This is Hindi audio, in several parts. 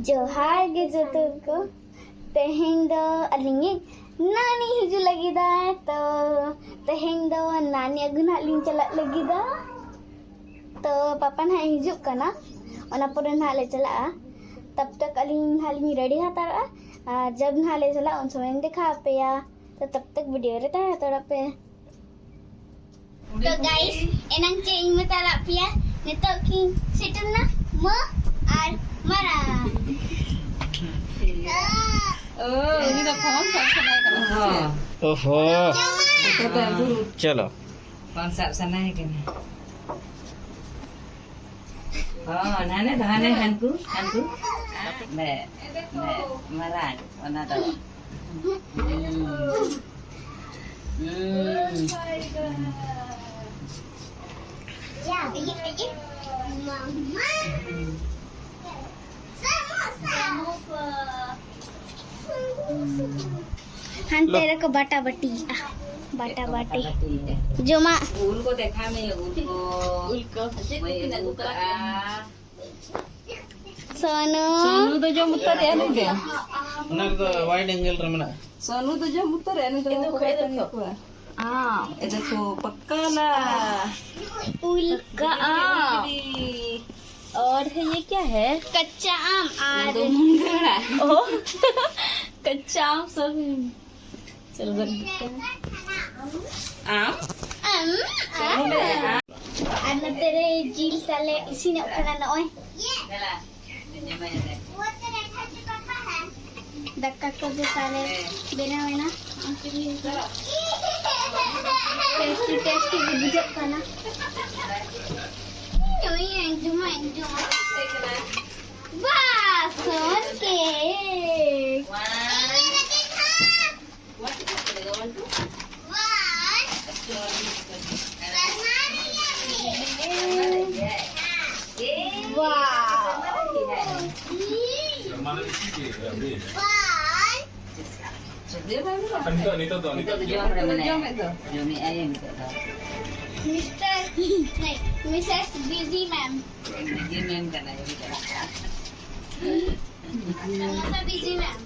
जोहार गे जतो को तेहें दो अलिंगे नानी हिजु लगी दा तो तेहें दो नानी अगु ना लिंग चला लगी दा तो पापा ना हिजु कना ओना पुरे ना ले चला तब तक अलिंग हालिंग रेडी हातारा जब ना ले चला उन समय दिखा पे या तो तब तक वीडियो रे ता तोड़ा पे तो गाइस एनंग चेंज में तारा पिया नितो की सेटल ना म आर मारा ini dah phone sab sana kan ओहो चलो phone sab sana kan nane hanku ne marah ona tu ya pergi mama हंते रखो बाटा बटी जो माँ उनको देखा मैं उनको सोनू तो जो मुत्तर है नहीं दे ना तो वाइड एंगल रमना सोनू तो जो मुत्तर है नहीं तो हाँ ये देखो पक्का ला उल्का आम और है ये क्या है कच्चा आम और ओह कच्चा आम सब चलो रख देते हैं आम अन्न तेरे जील साले इसी ने खाना ना ओए दक्का को जो साले बिना बिना टेस्टी बुझत खाना Enjoy. Wah, son cake. Mrs. Busy Ma'am. Busy ma'am का नाम Mama Busy Ma'am.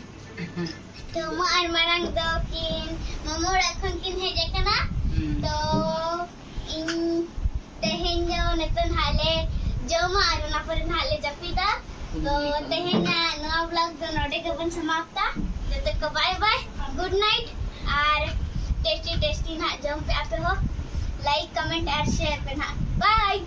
तो मार मारंग दो किन ममो रखन किन है जकना तो इन तेहें जो नतन हाले जो मार ना पर हाले जपिदा तो तेहें ना नवा ब्लॉग तो नोडे के बन समाप्ता जब तक बाय बाय गुड नाइट और टेस्टी ना जम पे आते हो लाइक कमेंट और शेयर करना बाय